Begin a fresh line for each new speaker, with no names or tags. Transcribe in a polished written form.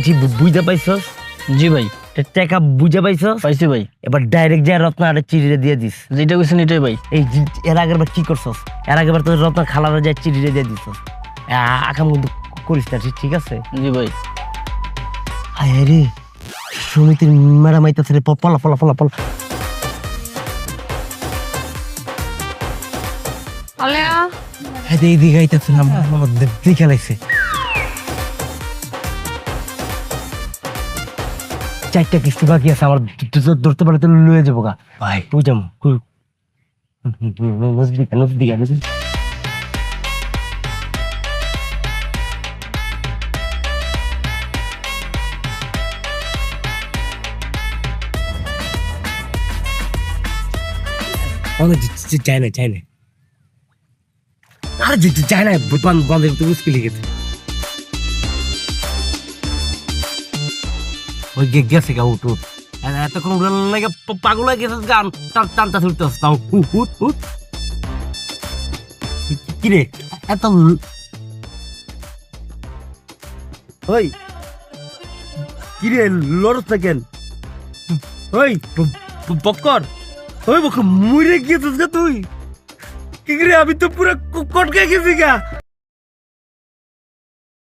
বলছি বুঝতে পাইছস?
জি ভাই,
টাকা বুঝে পাইছস?
পাইছি ভাই।
এবার ডাইরেক্ট যা রত্না আরে চিঠিটা দিয়ে দিস।
যেটা কইছেন এটাই ভাই।
এর আগের বার কি করছস? এর আগের বার তোর রত্না খালারে যা চিঠিটা দিয়ে দিছস। আকাম কিন্তু করিস না, ঠিক আছে?
জি ভাই।
হায় রে, সমিতির মেরা মাইতাছে রে, পলা পলা পলা পলা।
আলেয়া
হ্যাঁ এইদিকে আইতাছে না, আমার দেখে লাগছে। 4টা কিস্তি বাকি আছে আমার, ধরতে পারে তো লয়ে যাবো গা ভাই। বুঝাম নজদিকা চাই না আরে চাই না, বন্ধের তো মুশকিল গেছে। ওই গেছে গা উঠ এতক্ষণ লাগে পাগল হয়ে গেছে গান টানটা ছুটতে আসতাম। কিরে এত ওই কিরে লড়স কেন? ওই বক্কর, ওই বক্কর মরে গিয়েছিস গা তুই? কি রে, আমি তো পুরো কটকে গেছি গা।